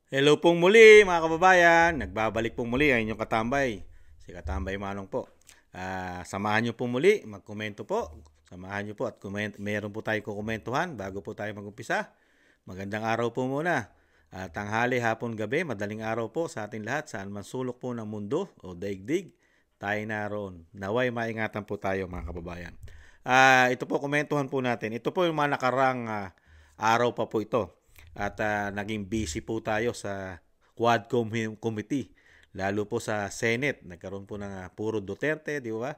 Hello pong muli mga kababayan, nagbabalik pong muli ang inyong katambay, si Katambay Manong po. Samahan nyo po muli, magkomento po, samahan nyo po at meron po tayo kukomentuhan bago po tayo mag-umpisa. Magandang araw po muna, tanghali, hapon, gabi, madaling araw po sa ating lahat, saan man sulok po ng mundo o daigdig, tayo naroon. Naway maingatan po tayo mga kababayan. Ito po, komentuhan po natin. Ito po yung mga nakarang araw pa po ito. At naging busy po tayo sa Quadcom Committee, lalo po sa Senate. Nagkaroon po ng puro Duterte, di ba?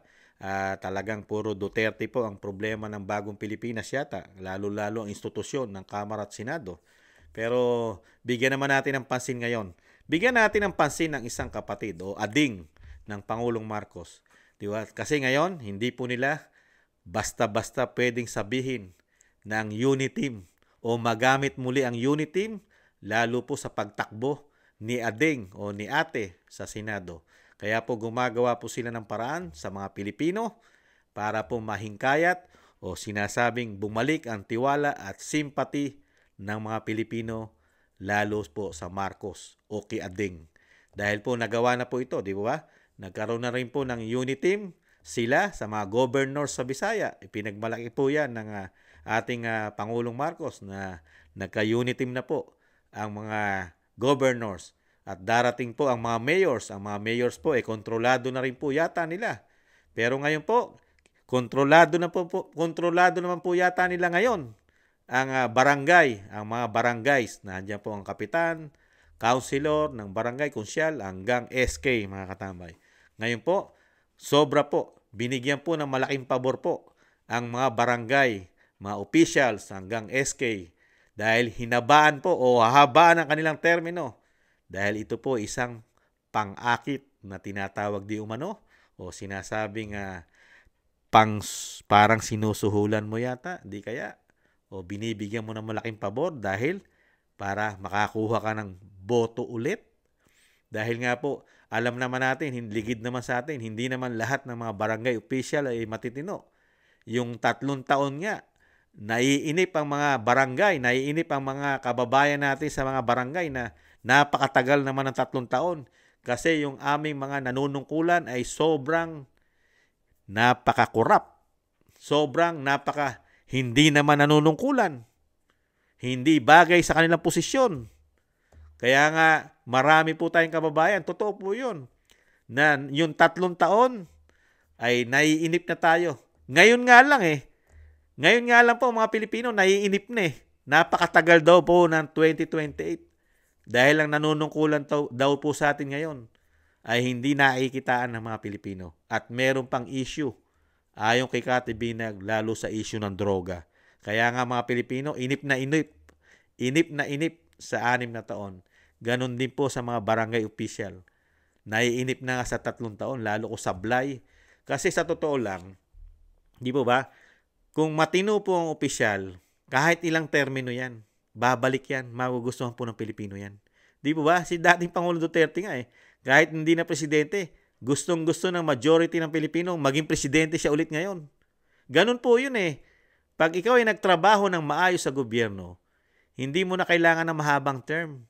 Talagang puro Duterte po ang problema ng bagong Pilipinas yata, lalo-lalo ang institusyon ng Kamara at Senado. Pero bigyan naman natin ng pansin ngayon. Bigyan natin ng pansin ng isang kapatid o ading ng Pangulong Marcos. Di ba? Kasi ngayon, hindi po nila basta-basta pwedeng sabihin ng unity team o magamit muli ang unit team lalo po sa pagtakbo ni Ading o ni Ate sa Senado. Kaya po gumagawa po sila ng paraan sa mga Pilipino para po mahingkayat o sinasabing bumalik ang tiwala at simpati ng mga Pilipino lalo po sa Marcos o kay Ading. Dahil po nagawa na po ito, di ba? Nagkaroon na rin po ng unit team sila sa mga governors sa Bisaya. Ipinagmalaki po yan ng ating Pangulong Marcos na nagka-unit team na po ang mga governors at darating po ang mga mayors. Ang mga mayors po kontrolado na rin po yata nila. Pero ngayon po, kontrolado naman po yata nila ngayon ang barangay, ang mga barangays. Nandiyan po ang kapitan, councilor ng barangay, konsyal, hanggang SK mga katambay. Ngayon po, sobra po, binigyan po ng malaking pabor po ang mga barangay, mga officials hanggang SK dahil hinabaan po o hahabaan ang kanilang termino dahil ito po isang pang-akit na tinatawag di umano o sinasabing parang sinusuhulan mo yata, di kaya o binibigyan mo ng malaking pabor dahil para makakuha ka ng boto ulit. Dahil nga po, alam naman natin, ligid naman sa atin, hindi naman lahat ng mga barangay official ay matitino. Yung 3 taon nga, naiinip ang mga barangay, naiinip ang mga kababayan natin sa mga barangay na napakatagal naman ng 3 taon. Kasi yung aming mga nanunungkulan ay sobrang napaka-corrupt. Sobrang hindi naman nanunungkulan. Hindi bagay sa kanilang posisyon. Kaya nga, marami po tayong kababayan, totoo po yun, na yung 3 taon ay naiinip na tayo. Ngayon nga lang po mga Pilipino, naiinip na eh. Napakatagal daw po ng 2028. Dahil ang nanunungkulan daw po sa atin ngayon ay hindi nakikitaan ng mga Pilipino. At meron pang issue, ayon kay Kati Binag, lalo sa issue ng droga. Kaya nga mga Pilipino, inip na inip sa 6 na taon. Ganon din po sa mga barangay official. Naiinip na nga sa 3 taon, lalo ko sablay. Kasi sa totoo lang, di po ba, kung matino po ang opisyal, kahit ilang termino yan, babalik yan, magugustuhan po ng Pilipino yan. Di po ba? Si dating Pangulong Duterte nga kahit hindi na presidente, gustong-gusto ng majority ng Pilipino, maging presidente siya ulit ngayon. Ganon po yun Pag ikaw ay nagtrabaho ng maayos sa gobyerno, hindi mo na kailangan ng mahabang term.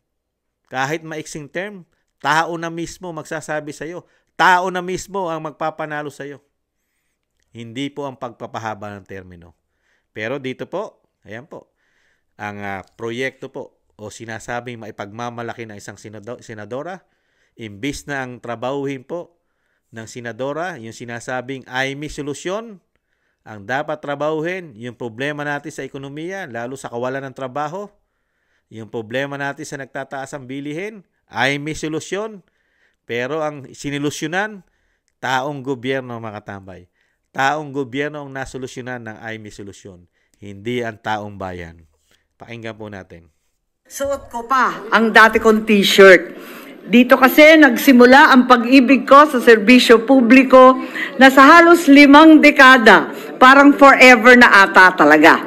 Kahit maiksing term, tao na mismo magsasabi sa'yo. Tao na mismo ang magpapanalo sa'yo. Hindi po ang pagpapahaba ng termino. Pero dito po, ayan po, ang proyekto po o sinasabing maipagmamalaki ng isang senadora, imbis na ang trabahuhin po ng senadora, yung sinasabing ay may solusyon, ang dapat trabahuhin, yung problema natin sa ekonomiya, lalo sa kawalan ng trabaho, yung problema natin sa nagtataas ang bilihin, ay may solusyon. Pero ang sinilusyonan, taong gobyerno mga katambay. Taong gobyerno ang nasolusyonan ng ay may solusyon. Hindi ang taong bayan. Pakinggan po natin. Suot ko pa ang dati kong t-shirt. Dito kasi nagsimula ang pag-ibig ko sa serbisyo publiko na sa halos 5 dekada, parang forever na ata talaga.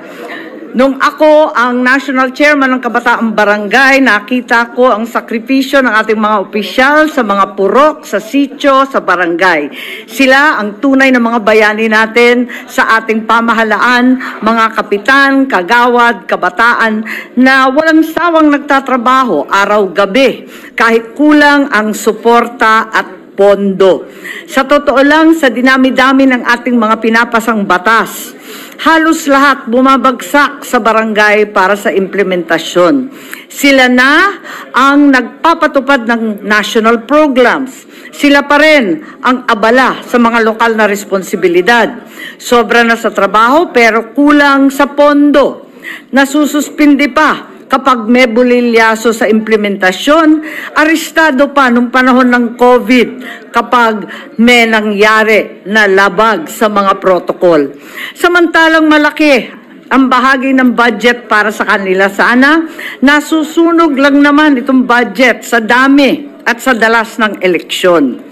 Nung ako ang national chairman ng Kabataang Barangay, nakita ko ang sakripisyo ng ating mga opisyal sa mga purok, sa sitio, sa barangay. Sila ang tunay na mga bayani natin sa ating pamahalaan, mga kapitan, kagawad, kabataan na walang sawang nagtatrabaho araw-gabi kahit kulang ang suporta at pondo. Sa totoo lang, sa dinami-dami ng ating mga pinapasang batas, halos lahat bumabagsak sa barangay para sa implementasyon. Sila na ang nagpapatupad ng national programs. Sila pa rin ang abala sa mga lokal na responsibilidad. Sobra na sa trabaho pero kulang sa pondo. Nasususpindi pa kapag may bulilyaso sa implementasyon, arestado pa nung panahon ng COVID kapag may nangyari na labag sa mga protokol. Samantalang malaki ang bahagi ng budget para sa kanila, sana nasusunog lang naman itong budget sa dami at sa dalas ng eleksyon.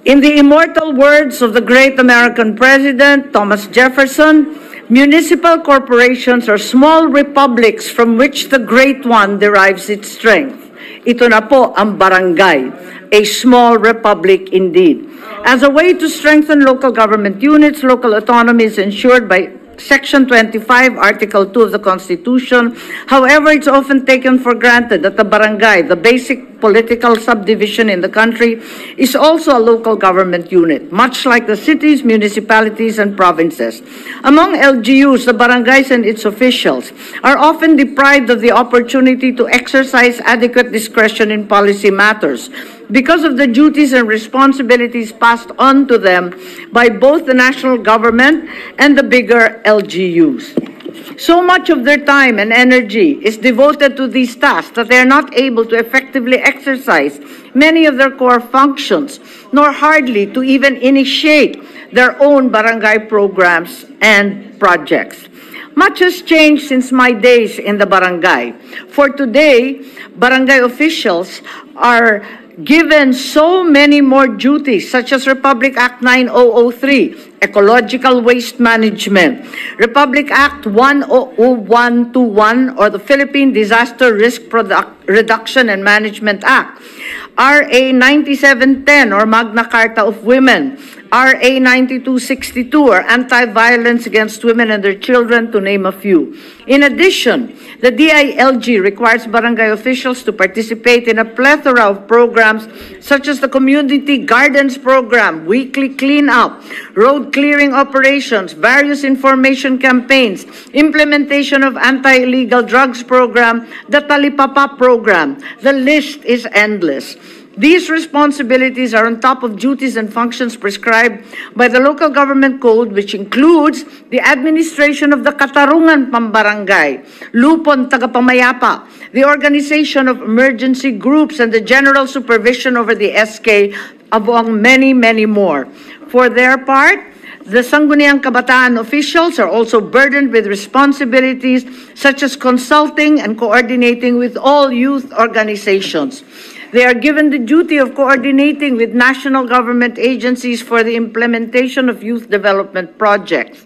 In the immortal words of the great American president, Thomas Jefferson, municipal corporations are small republics from which the great one derives its strength. Ito na po ang barangay, a small republic indeed. As a way to strengthen local government units, local autonomy is ensured by Section 25, Article 2 of the Constitution. However, it's often taken for granted that the barangay, the basic political subdivision in the country, is also a local government unit, much like the cities, municipalities, and provinces. Among LGUs, the barangays and its officials are often deprived of the opportunity to exercise adequate discretion in policy matters because of the duties and responsibilities passed on to them by both the national government and the bigger LGUs. So much of their time and energy is devoted to these tasks that they are not able to effectively exercise many of their core functions, nor hardly to even initiate their own barangay programs and projects. Much has changed since my days in the barangay. For today, barangay officials are given so many more duties, such as Republic Act 9003, Ecological Waste Management, Republic Act 10121, or the Philippine Disaster Risk Reduction and Management Act, RA 9710, or Magna Carta of Women, RA 9262, or Anti-Violence Against Women and Their Children, to name a few. In addition, the DILG requires barangay officials to participate in a plethora of programs such as the Community Gardens Program, weekly cleanup, road clearing operations, various information campaigns, implementation of anti-illegal drugs program, the Talipapa program. The list is endless. These responsibilities are on top of duties and functions prescribed by the local government code, which includes the administration of the Katarungan Pambarangay, Lupon Tagapamayapa, the organization of emergency groups, and the general supervision over the SK, among many, many more. For their part, the Sangguniang Kabataan officials are also burdened with responsibilities such as consulting and coordinating with all youth organizations. They are given the duty of coordinating with national government agencies for the implementation of youth development projects,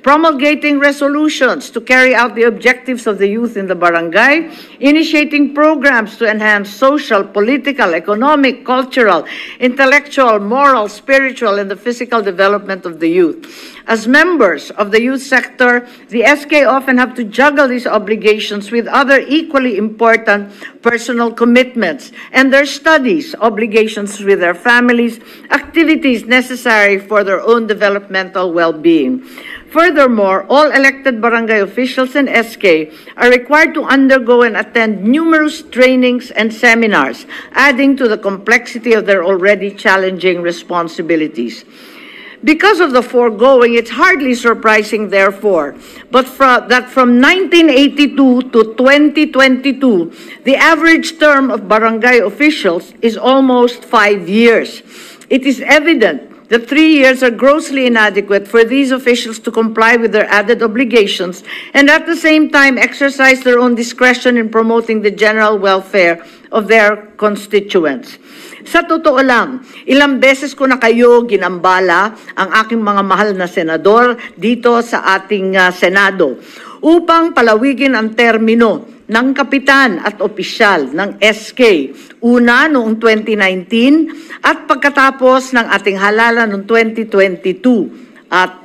promulgating resolutions to carry out the objectives of the youth in the barangay, initiating programs to enhance social, political, economic, cultural, intellectual, moral, spiritual, and the physical development of the youth. As members of the youth sector, the SK often have to juggle these obligations with other equally important personal commitments and their studies, obligations with their families, activities necessary for their own developmental well-being. Furthermore, all elected barangay officials and SK are required to undergo and attend numerous trainings and seminars, adding to the complexity of their already challenging responsibilities. Because of the foregoing, it's hardly surprising, therefore, that from 1982 to 2022, the average term of barangay officials is almost 5 years. It is evident the 3 years are grossly inadequate for these officials to comply with their added obligations and at the same time exercise their own discretion in promoting the general welfare of their constituents. Sa totoo lang, ilang beses ko na kayo ginambala ang aking mga mahal na senador dito sa ating Senado upang palawigin ang termino ng kapitan at opisyal ng SK. Una noong 2019 at pagkatapos ng ating halalan noong 2022. At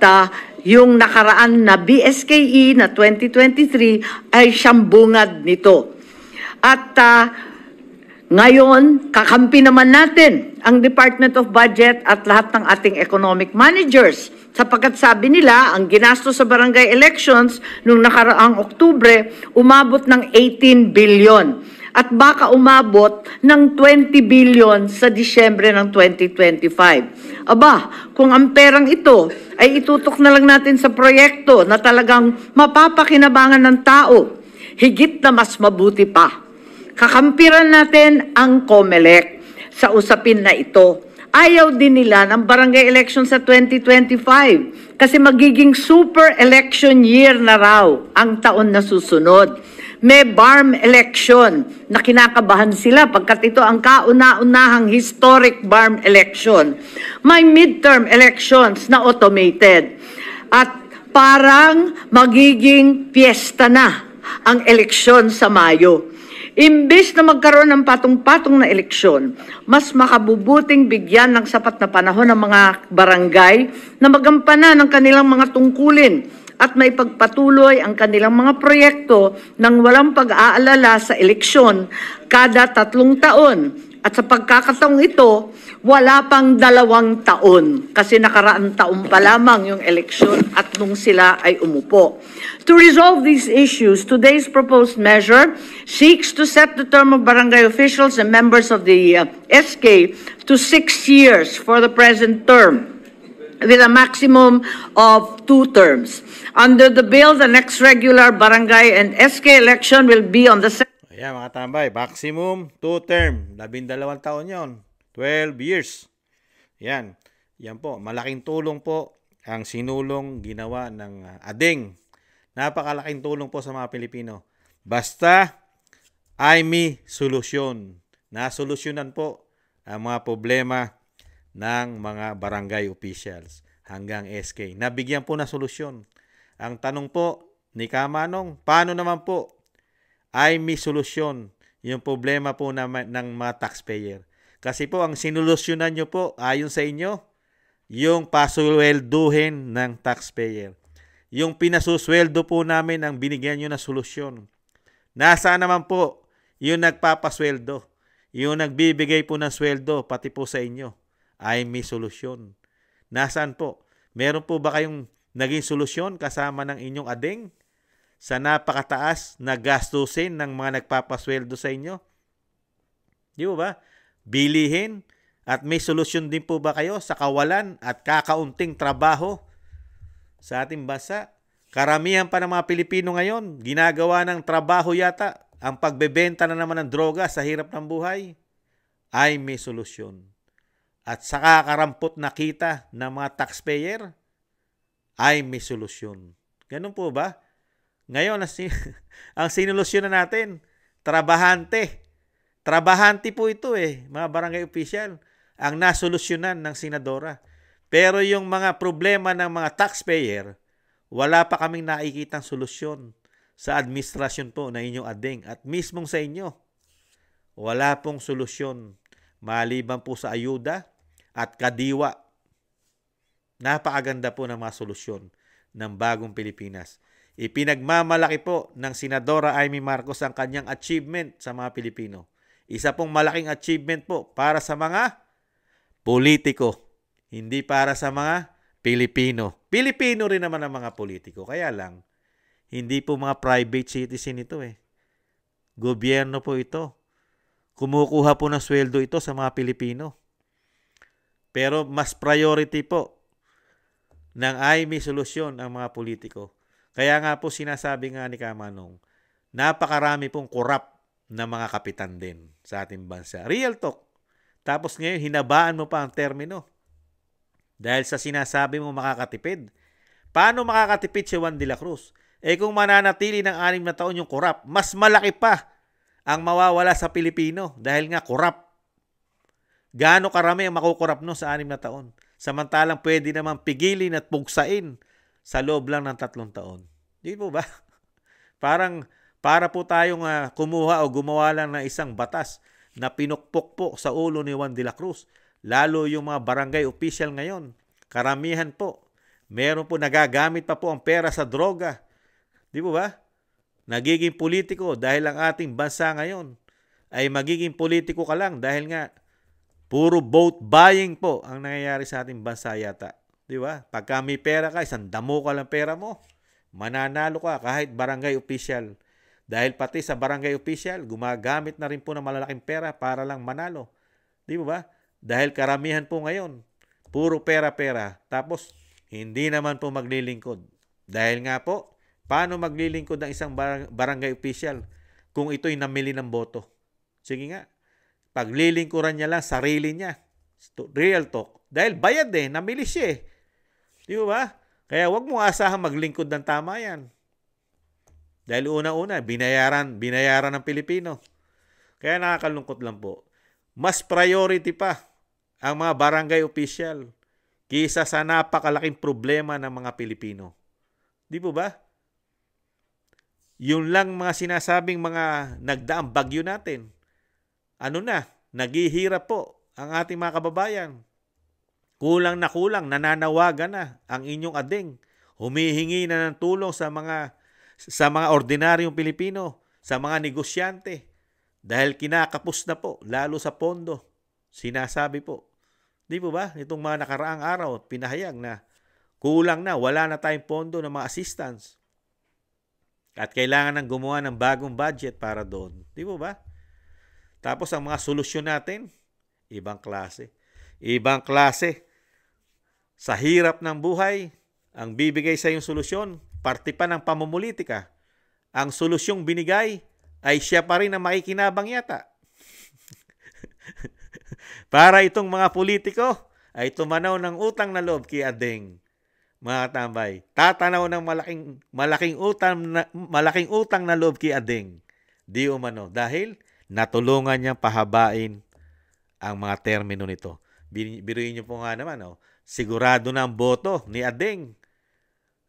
yung nakaraan na BSKE na 2023 ay siyang bungad nito. At ngayon, kakampi naman natin ang Department of Budget at lahat ng ating economic managers sapagkat sabi nila, ang ginastos sa barangay elections nung nakaraang Oktubre, umabot ng 18 billion. At baka umabot ng 20 billion sa Disyembre ng 2025. Aba, kung ang perang ito ay itutok na lang natin sa proyekto na talagang mapapakinabangan ng tao, higit na mas mabuti pa. Kakampiran natin ang COMELEC sa usapin na ito. Ayaw din nila ng barangay election sa 2025 kasi magiging super election year na raw ang taon na susunod. May BARM election na kinakabahan sila pagkat ito ang kauna-unahang historic BARM election. May midterm elections na automated at parang magiging piyesta na ang eleksyon sa Mayo. Imbes na magkaroon ng patong-patong na eleksyon, mas makabubuting bigyan ng sapat na panahon ng mga barangay na magampanan ng kanilang mga tungkulin at may pagpatuloy ang kanilang mga proyekto nang walang pag-aalala sa eleksyon kada 3 taon. At sa pagkakataong ito, wala pang 2 taon kasi nakaraan taon pa lamang yung eleksyon at nung sila ay umupo. To resolve these issues, today's proposed measure seeks to set the term of barangay officials and members of the SK to 6 years for the present term, with a maximum of 2 terms. Under the bill, the next regular barangay and SK election will be on the Ayan mga tambay, maximum 2 term, 12 taon yon, 12 years. Yan po, malaking tulong po ang sinulong ginawa ng ADING. Napakalaking tulong po sa mga Pilipino. Basta ay may solusyon. Nasolusyonan po ang mga problema ng mga barangay officials hanggang SK. Nabigyan po na solusyon. Ang tanong po ni Kamanong, paano naman po ay may solusyon yung problema po ng mga taxpayer? Kasi po ang sinulusyonan nyo po ayon sa inyo, yung pasuswelduhin ng taxpayer. Yung pinasusweldo po namin ang binigyan nyo na solusyon. Nasaan naman po yung nagpapasweldo? Yung nagbibigay po ng sweldo pati po sa inyo ay may solusyon. Nasaan po? Meron po ba kayong naging solusyon kasama ng inyong ADING sa napakataas na gastusin ng mga nagpapasweldo sa inyo? Di ba? Bilihin at may solusyon din po ba kayo sa kawalan at kakaunting trabaho sa ating bansa? Karamihan pa ng mga Pilipino ngayon, ginagawa ng trabaho yata ang pagbebenta na naman ng droga sa hirap ng buhay. Ay may solusyon. At sa kakarampot na kita ng mga taxpayer, ay may solusyon. Ganun po ba? Ngayon, ang sinolusyonan natin, trabahante. Trabahante po ito mga barangay official, ang nasolusyonan ng senadora. Pero yung mga problema ng mga taxpayer, wala pa kaming nakikitang solusyon sa administrasyon po na inyong ADING at mismong sa inyo. Wala pong solusyon maliban po sa ayuda at kadiwa. Napakaganda po ng mga solusyon ng bagong Pilipinas. Ipinagmamalaki po ng Senadora Amy Marcos ang kanyang achievement sa mga Pilipino. Isa pong malaking achievement po para sa mga politiko, hindi para sa mga Pilipino. Pilipino rin naman ang mga politiko. Kaya lang, hindi po mga private citizen ito Gobyerno po ito. Kumukuha po ng sweldo ito sa mga Pilipino. Pero mas priority po ng may solusyon ang mga politiko. Kaya nga po sinasabi nga ni Kamanong, napakarami pong korap na mga kapitan din sa ating bansa. Real talk. Tapos ngayon, hinabaan mo pa ang termino. Dahil sa sinasabi mo makakatipid. Paano makakatipid si Juan de la Cruz? Kung mananatili ng 6 na taon yung korap, mas malaki pa ang mawawala sa Pilipino dahil nga korap. Gaano karami ang makukurap no sa 6 na taon? Samantalang pwede naman pigilin at pugsain sa loob lang ng 3 taon. Di po ba? Para po tayong kumuha o gumawa lang ng isang batas na pinukpok po sa ulo ni Juan de la Cruz. Lalo yung mga barangay official ngayon. Karamihan po. Meron po nagagamit pa po ang pera sa droga. Di po ba? Nagiging politiko dahil ang ating bansa ngayon ay magiging politiko ka lang dahil nga puro vote buying po ang nangyayari sa ating bansa yata. Di ba? Pagka may pera ka, isang damo ka lang pera mo, mananalo ka kahit barangay official. Dahil pati sa barangay official, gumagamit na rin po ng malalaking pera para lang manalo. Di ba? Dahil karamihan po ngayon, puro pera-pera. Tapos, hindi naman po maglilingkod. Dahil nga po, paano maglilingkod ang isang barangay official kung ito'y namili ng boto? Sige nga. Paglilingkuran niya lang sarili niya. Real talk. Dahil bayad namili siya Di ba? Kaya wag mo asahang maglingkod ng tama yan. Dahil una-una, binayaran ng Pilipino. Kaya nakakalungkot lang po. Mas priority pa ang mga barangay official kaysa sa napakalaking problema ng mga Pilipino. Di po ba? Yun lang mga sinasabing mga nagdaang bagyo natin. Naghihirap po ang ating mga kababayan. Kulang na kulang, nananawagan na ang inyong ading. Humihingi na ng tulong sa mga ordinaryong Pilipino, sa mga negosyante. Dahil kinakapos na po, lalo sa pondo. Sinasabi po. Di po ba? Itong mga nakaraang araw, pinahayag na kulang na, wala na tayong pondo ng mga assistance. At kailangan nang gumawa ng bagong budget para doon. Di po ba? Tapos ang mga solusyon natin, ibang klase. Ibang klase. Sa hirap ng buhay, ang bibigay sa iyong solusyon, parte pa ng pamumulitika. Ang solusyong binigay ay siya pa rin ang makikinabang yata. Para itong mga politiko ay tumanaw ng utang na loob kay Adeng. Mga tambay, tatanaw ng malaking utang na loob kay Adeng. Di umano. Dahil natulungan niyang pahabain ang mga termino nito. Biruin niyo po nga naman, sigurado na ang boto ni Adeng,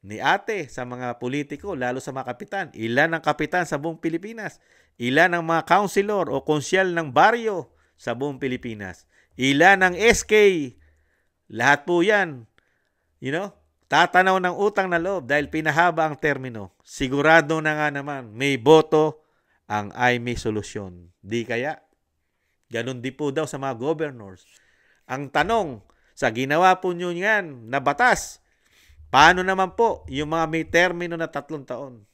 ni Ate sa mga politiko, lalo sa mga kapitan. Ilan ang kapitan sa buong Pilipinas? Ilan ang mga councilor o konsyal ng baryo sa buong Pilipinas? Ilan ang SK? Lahat po yan. Tatanaw ng utang na loob dahil pinahaba ang termino. Sigurado na nga naman, may boto ang ay may solusyon. Di kaya? Ganon din po daw sa mga governors. Ang tanong, sa ginawa po nyo yan na batas, paano naman po yung mga may termino na 3 taon?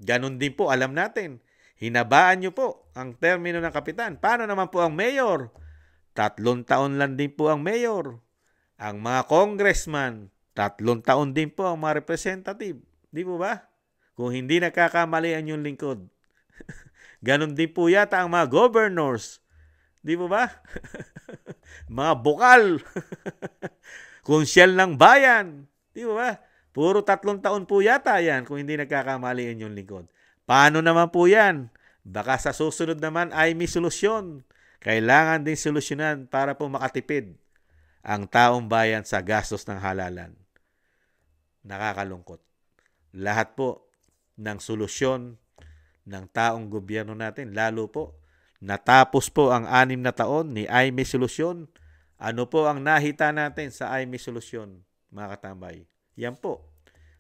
Ganon din po, alam natin. Hinabaan nyo po ang termino ng kapitan. Paano naman po ang mayor? 3 taon lang din po ang mayor. Ang mga congressman, 3 taon din po ang mga representative. Di po ba? Kung hindi nagkakamali ang yung lingkod. Ganon din po yata ang mga governors. Di po ba? Mga bukal. Konsyal ng bayan. Di ba? Puro 3 taon po yata yan kung hindi nagkakamali ang yung lingkod. Paano naman po yan? Baka sa susunod naman ay may solusyon. Kailangan din solusyonan para po makatipid ang taong bayan sa gastos ng halalan. Nakakalungkot. Lahat po ng solusyon ng taong gobyerno natin, lalo po natapos po ang 6 na taon ni ay may solusyon. Ano po ang nahita natin sa ay may solusyon, mga katambay? Yan po.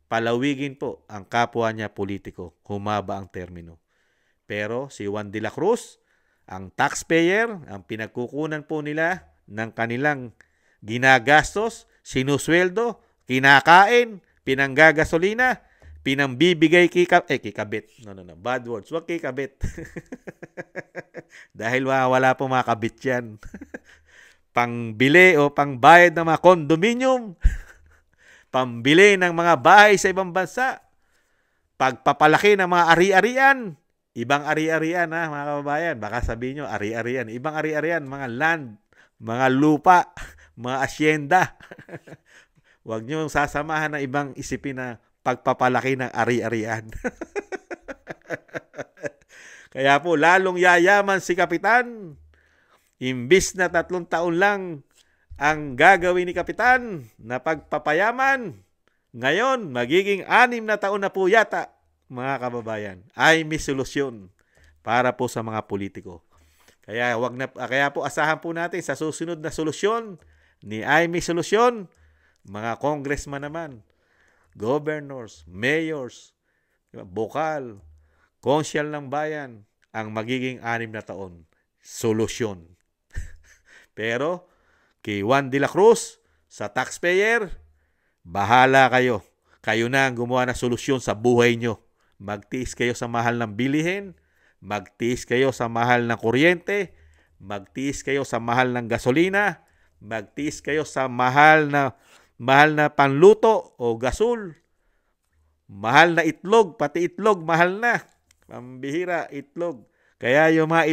Palawigin po ang kapwa niya politiko. Humaba ang termino. Pero si Juan de la Cruz, ang taxpayer, ang pinagkukunan po nila ng kanilang ginagastos, sinusweldo, kinakain, pinanggagasolina, pinambibigay kikabit. No. Bad words. Huwag kikabit. Dahil wala po mga kabit yan. Pangbili o pangbayad ng mga condominium. Pambili ng mga bahay sa ibang bansa. Pagpapalaki ng mga ari-arian. Ibang ari-arian mga kababayan. Baka sabihin nyo, ari-arian. Ibang ari-arian, mga land, mga lupa, mga asyenda. Huwag nyo sasamahan ng ibang isipin na pagpapalaki ng ari-arian. Kaya po, lalong yayaman si Kapitan. Imbis na 3 taon lang ang gagawin ni Kapitan na pagpapayaman, ngayon, magiging 6 na taon na po yata, mga kababayan, ay may solusyon para po sa mga politiko. Kaya kaya po asahan po natin sa susunod na solusyon ni Amy Solusyon, mga congressman naman, governors, mayors, bokal, konsyal ng bayan, ang magiging 6 na taon. Solusyon. Pero, kay Juan de la Cruz, sa taxpayer, bahala kayo. Kayo na ang gumawa ng solusyon sa buhay nyo. Magtiis kayo sa mahal ng bilihin, magtiis kayo sa mahal ng kuryente, magtiis kayo sa mahal ng gasolina, magtiis kayo sa mahal na panluto o gasol, mahal na itlog, pati itlog mahal na. Pambihira, itlog. Kaya yung mga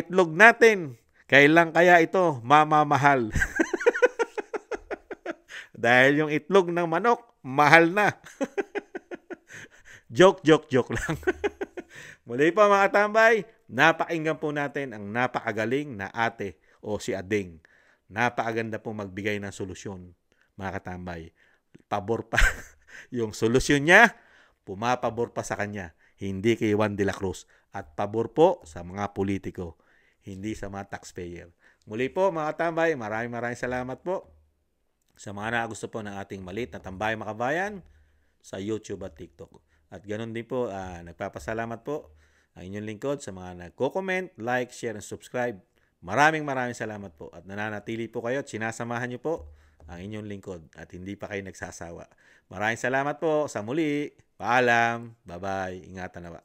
itlog natin, kailan kaya ito mamamahal? Dahil yung itlog ng manok, mahal na. Joke lang. Muli po mga tambay, napakinggan po natin ang napakagaling na ate o si Ading. Napakaganda po magbigay ng solusyon, mga katambay. Pabor pa. Yung solusyon niya, pumapabor pa sa kanya. Hindi kay Juan de la Cruz. At pabor po sa mga politiko. Hindi sa mga taxpayer. Muli po mga tambay, maraming salamat po sa mga gusto po ng ating maliit na Tambay Makabayan sa YouTube at TikTok. At ganoon din po, nagpapasalamat po ang inyong lingkod sa mga nagko-comment, like, share, and subscribe. Maraming salamat po. At nananatili po kayo at sinasamahan niyo po ang inyong lingkod at hindi pa kayo nagsasawa. Maraming salamat po. Sa muli. Paalam. Bye-bye. Ingatan na ba.